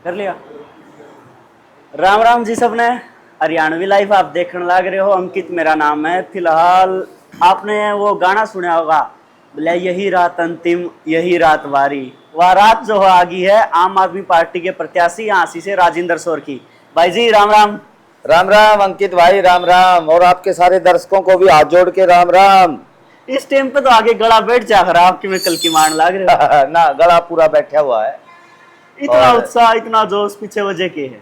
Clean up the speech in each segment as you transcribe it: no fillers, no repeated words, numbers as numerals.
कर लिया। राम राम जी सबने। हरियाणवी लाइफ आप देखने लग रहे हो। अंकित मेरा नाम है। फिलहाल आपने वो गाना सुना होगा, बोले यही रात अंतिम यही रात वारी। वह रात जो आ गई है आम आदमी पार्टी के प्रत्याशी आशी से राजेंद्र सोर की। भाई जी राम राम। राम राम अंकित भाई, राम राम। और आपके सारे दर्शकों को भी हाथ जोड़ के राम राम। इस टाइम पे तो आगे गला बैठ जा रहा आपकी, मैं कल की मान लग रहे हो। ना, गला पूरा बैठा हुआ है। इतना और उत्साह इतना जोश पीछे वजह के है?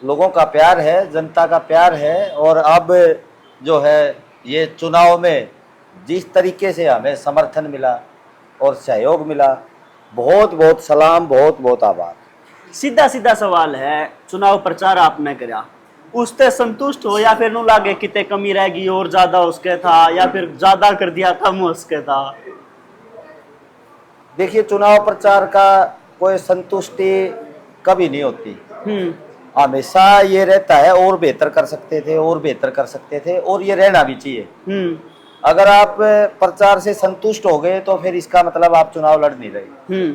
लोगों का प्यार है, जनता का प्यार है। और अब जो है ये चुनाव में जिस तरीके से हमें समर्थन मिला और सहयोग मिला, बहुत बहुत सलाम, बहुत बहुत आभार। सीधा सीधा सवाल है, चुनाव प्रचार आपने करा, उससे संतुष्ट हो या फिर नु लागे कितने कमी रहेगी और ज्यादा उसके था, या फिर ज्यादा कर दिया कम उसके था? देखिए, चुनाव प्रचार का कोई संतुष्टि कभी नहीं होती। हम्म। हमेशा ये रहता है और बेहतर कर सकते थे, और बेहतर कर सकते थे, और ये रहना भी चाहिए। हम्म। अगर आप प्रचार से संतुष्ट हो गए तो फिर इसका मतलब आप चुनाव लड़ नहीं रहे।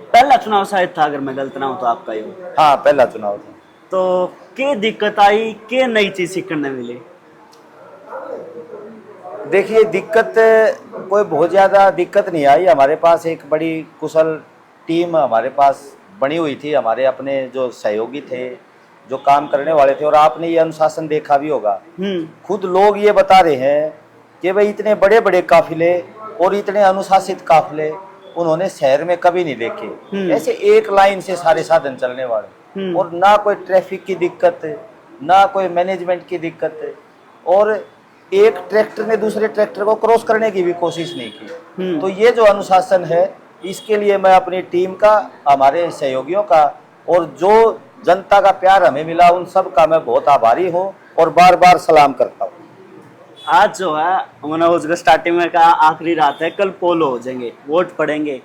पहला चुनाव शायद था, अगर मैं गलत ना हूं तो आपका ही हो। हाँ, पहला चुनाव था। तो के दिक्कत आई, के नई चीज सीखने मिली? देखिए, दिक्कत कोई बहुत ज़्यादा दिक्कत नहीं आई। हमारे पास एक बड़ी कुशल टीम हमारे पास बनी हुई थी। हमारे अपने जो सहयोगी थे, जो काम करने वाले थे। और आपने ये अनुशासन देखा भी होगा। खुद लोग ये बता रहे हैं कि भाई इतने बड़े बड़े काफिले और इतने अनुशासित काफिले उन्होंने शहर में कभी नहीं देखे। ऐसे एक लाइन से सारे साधन चलने वाले, और ना कोई ट्रैफिक की दिक्कत, ना कोई मैनेजमेंट की दिक्कत, और एक ट्रैक्टर ने दूसरे ट्रैक्टर को क्रॉस करने की भी कोशिश नहीं की। तो ये जो अनुशासन है, इसके लिए मैं अपनी टीम का, हमारे सहयोगियों का, और जो जनता का प्यार हमें मिला उन सब का मैं बहुत आभारी हूँ और बार बार सलाम करता हूँ। आज जो है मैंने उसका स्टार्टिंग में कहा आखिरी रात है, कल पोल हो जाएंगे, वोट पड़ेंगे।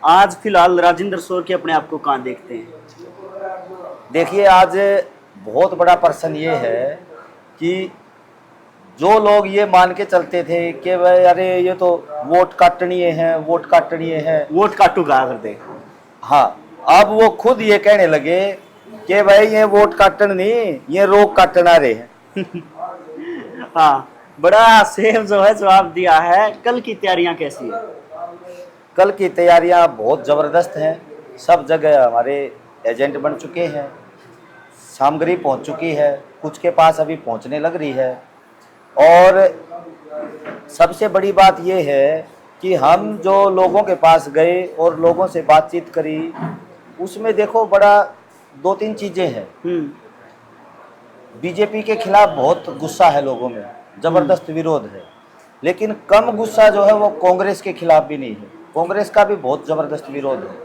आज फिलहाल राजेंद्र सोर के अपने आप को कहाँ देखते हैं? देखिए, आज बहुत बड़ा प्रश्न ये है कि जो लोग ये मान के चलते थे कि भाई अरे ये तो वोट काटनी है, वोट काटनी है, वोट काटू कहा करते। हाँ, अब वो खुद ये कहने लगे कि भाई ये वोट काटन नहीं, ये रोग काटना रहे हैं। हाँ, बड़ा सेफ जो है जवाब दिया है। कल की तैयारियां कैसी है? कल की तैयारियां बहुत ज़बरदस्त हैं। सब जगह हमारे एजेंट बन चुके हैं, सामग्री पहुंच चुकी है, कुछ के पास अभी पहुंचने लग रही है। और सबसे बड़ी बात यह है कि हम जो लोगों के पास गए और लोगों से बातचीत करी, उसमें देखो बड़ा दो तीन चीज़ें हैं। बीजेपी के खिलाफ बहुत गुस्सा है लोगों में, ज़बरदस्त विरोध है। लेकिन कम गुस्सा जो है वो कांग्रेस के खिलाफ भी नहीं है। कांग्रेस का भी बहुत ज़बरदस्त विरोध है,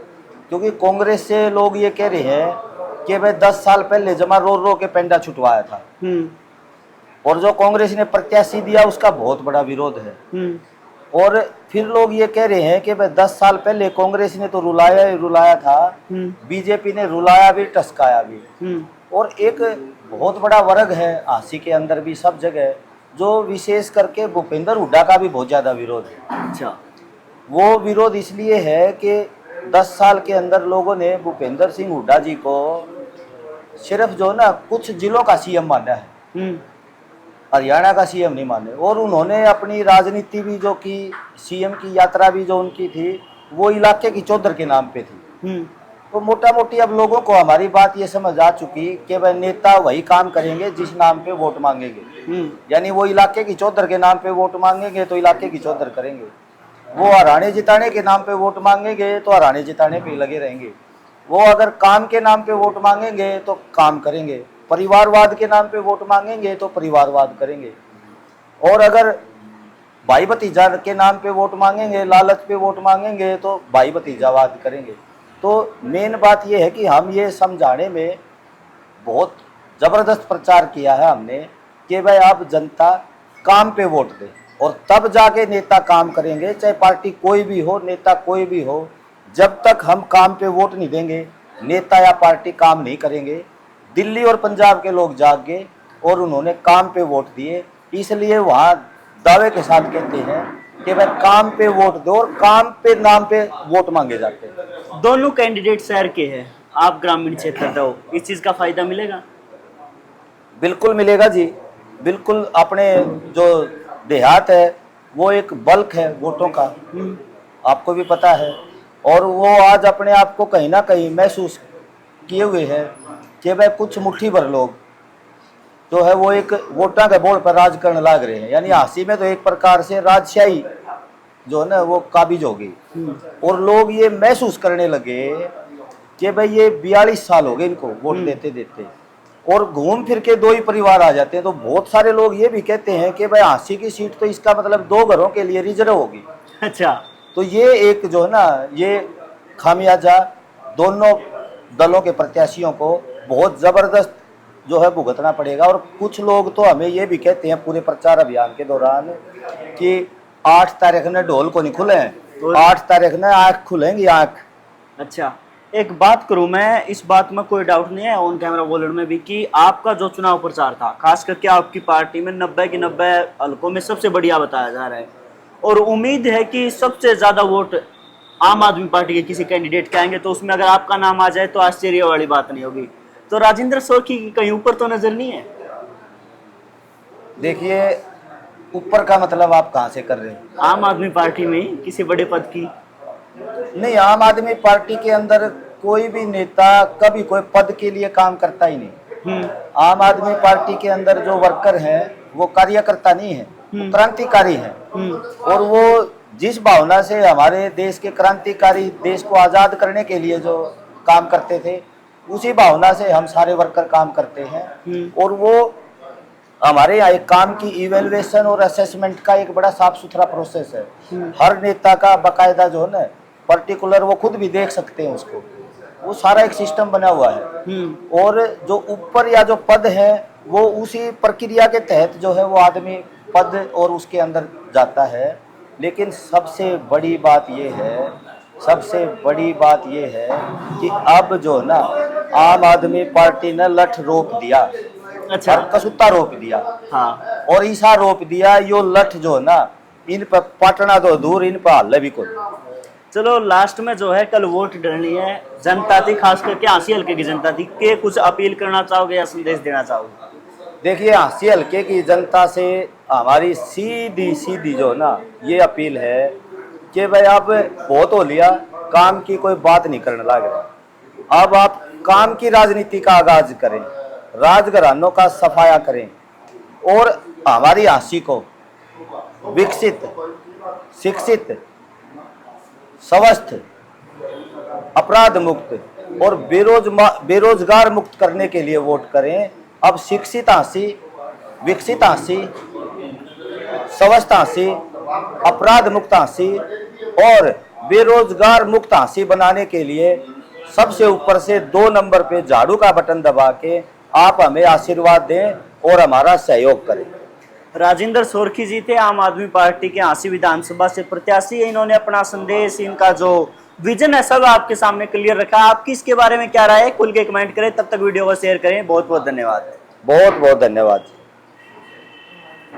क्योंकि कांग्रेस से लोग ये कह रहे हैं कि भाई 10 साल पहले जमा रो रो के पेंडा छुटवाया था, और जो कांग्रेस ने प्रत्याशी दिया उसका बहुत बड़ा विरोध है। और फिर लोग ये कह रहे हैं कि भाई 10 साल पहले कांग्रेस ने तो रुलाया ही रुलाया था, बीजेपी ने रुलाया भी टसकाया भी। और एक बहुत बड़ा वर्ग है आसी के अंदर भी, सब जगह, जो विशेष करके भूपेंद्र हुड्डा का भी बहुत ज़्यादा विरोध है। अच्छा। वो विरोध इसलिए है कि 10 साल के अंदर लोगों ने भूपेंद्र सिंह हुड्डा जी को सिर्फ जो ना कुछ जिलों का सीएम माना है, हरियाणा का सीएम नहीं माने। और उन्होंने अपनी राजनीति भी जो की, सीएम की यात्रा भी जो उनकी थी, वो इलाके की चौधर के नाम पे थी। तो मोटा मोटी अब लोगों को हमारी बात ये समझ आ चुकी कि भाई नेता वही काम करेंगे जिस नाम पे वोट मांगेंगे। यानी वो इलाके की चौधर के नाम पे वोट मांगेंगे तो इलाके की चौधर करेंगे, वो हराने जिताने के नाम पे वोट मांगेंगे तो हराने जिताने पे लगे रहेंगे, वो अगर काम के नाम पे वोट मांगेंगे तो काम करेंगे, परिवारवाद के नाम पे वोट मांगेंगे तो परिवारवाद करेंगे, और अगर भाई भतीजा के नाम पे वोट मांगेंगे, लालच पे वोट मांगेंगे तो भाई भतीजावाद करेंगे। तो मेन बात यह है कि हम ये समझाने में बहुत ज़बरदस्त प्रचार किया है हमने कि भाई आप जनता काम पे वोट दे, और तब जाके नेता काम करेंगे, चाहे पार्टी कोई भी हो, नेता कोई भी हो। जब तक हम काम पे वोट नहीं देंगे, नेता या पार्टी काम नहीं करेंगे। दिल्ली और पंजाब के लोग जाग गए और उन्होंने काम पे वोट दिए, इसलिए वहाँ दावे के साथ कहते हैं कि भाई काम पे वोट दो, और काम पे नाम पे वोट मांगे जाते हैं। दोनों कैंडिडेट शहर के हैं, आप ग्रामीण क्षेत्र से हो, इस चीज का फायदा मिलेगा? बिल्कुल मिलेगा जी। बिल्कुल, अपने जो देहात है वो एक बल्क है वोटों का, आपको भी पता है। और वो आज अपने आप को कहीं ना कहीं महसूस किए हुए हैं कि भाई कुछ मुट्ठी भर लोग जो है वो एक वोटा के बोर्ड पर राज करने लग रहे हैं। यानी हांसी में तो एक प्रकार से राजशाही जो है ना वो काबिज हो गई। और लोग ये महसूस करने लगे कि भाई ये 42 साल हो गए इनको वोट देते देते, और घूम फिर के दो ही परिवार आ जाते हैं। तो बहुत सारे लोग ये भी कहते हैं कि भाई हांसी की सीट तो इसका मतलब 2 घरों के लिए रिजर्व होगी। अच्छा, तो ये एक जो है ना ये खामियाजा दोनों दलों के प्रत्याशियों को बहुत जबरदस्त जो है भुगतना पड़ेगा। और कुछ लोग तो हमें ये भी कहते हैं पूरे प्रचार अभियान के दौरान कि 8 तारीख ने ढोल को नहीं खुले हैं, 8 तारीख ने आँख खुलेंगी आँख। अच्छा, एक बात करूं मैं, इस बात में कोई डाउट नहीं है ऑन कैमरा बोलने में भी कि आपका जो चुनाव प्रचार था, खास करके आपकी पार्टी में 90 की 90 हलकों में सबसे बढ़िया बताया जा रहा है, और उम्मीद है कि सबसे ज्यादा वोट आम आदमी पार्टी के किसी कैंडिडेट के आएंगे, तो उसमें अगर आपका नाम आ जाए तो आश्चर्य वाली बात नहीं होगी। तो राजेंद्र सोरकी की कहीं ऊपर तो नजर नहीं है? देखिए, ऊपर का मतलब आप कहाँ से कर रहे हैं? आम आदमी पार्टी में किसी बड़े पद की? नहीं, आम आदमी पार्टी के अंदर कोई भी नेता कभी कोई पद के लिए काम करता ही नहीं। आम आदमी पार्टी के अंदर जो वर्कर हैं वो कार्यकर्ता नहीं है, वो क्रांतिकारी हैं। और वो जिस भावना से हमारे देश के क्रांतिकारी देश को आज़ाद करने के लिए जो काम करते थे, उसी भावना से हम सारे वर्कर काम करते हैं। और वो हमारे यहाँ एक काम की इवेल्युएशन और असेसमेंट का एक बड़ा साफ सुथरा प्रोसेस है। हर नेता का बाकायदा जो है ना पर्टिकुलर वो खुद भी देख सकते हैं उसको, वो सारा एक सिस्टम बना हुआ है। और जो ऊपर या जो पद है वो उसी प्रक्रिया के तहत जो है वो आदमी पद और उसके अंदर जाता है। लेकिन सबसे बड़ी बात ये है, सबसे बड़ी बात ये है कि अब जो ना आम आदमी पार्टी ने लठ रोप दिया। अच्छा, कसूता रोप दिया। हाँ, और ईसा रोप दिया। यो लठ जो ना इन पर पटना तो दूर, इन पर हल्ले भी कोई। चलो लास्ट में जो है कल वोट डलनी है, जनता थी, खास करके हांसी हल्के की जनता थी, के कुछ अपील करना चाहोगे या संदेश देना चाहोगे? देखिए, हांसी हल्के की जनता से हमारी सीधी सीधी जो ना ये अपील है कि भाई अब बहुत हो लिया, काम की कोई बात नहीं करने लग रहा। अब आप काम की राजनीति का आगाज करें, राजघरानों का सफाया करें, और हमारी हांसी को विकसित, शिक्षित, स्वस्थ, अपराध मुक्त और बेरोजगार मुक्त करने के लिए वोट करें। अब शिक्षित हांसी, विकसित हांसी, स्वस्थ हांसी, अपराध मुक्त हांसी और बेरोजगार मुक्त हांसी बनाने के लिए सबसे ऊपर से 2 नंबर पे झाड़ू का बटन दबा के आप हमें आशीर्वाद दें और हमारा सहयोग करें। राजेंद्र सोरकी जी थे, आम आदमी पार्टी के हांसी विधानसभा से प्रत्याशी है। इन्होंने अपना संदेश, इनका जो विजन है सब आपके सामने क्लियर रखा। आपकी इसके बारे में क्या राय है, खुल के कमेंट करें। तब तक वीडियो को शेयर करें। बहुत बहुत धन्यवाद। बहुत बहुत धन्यवाद।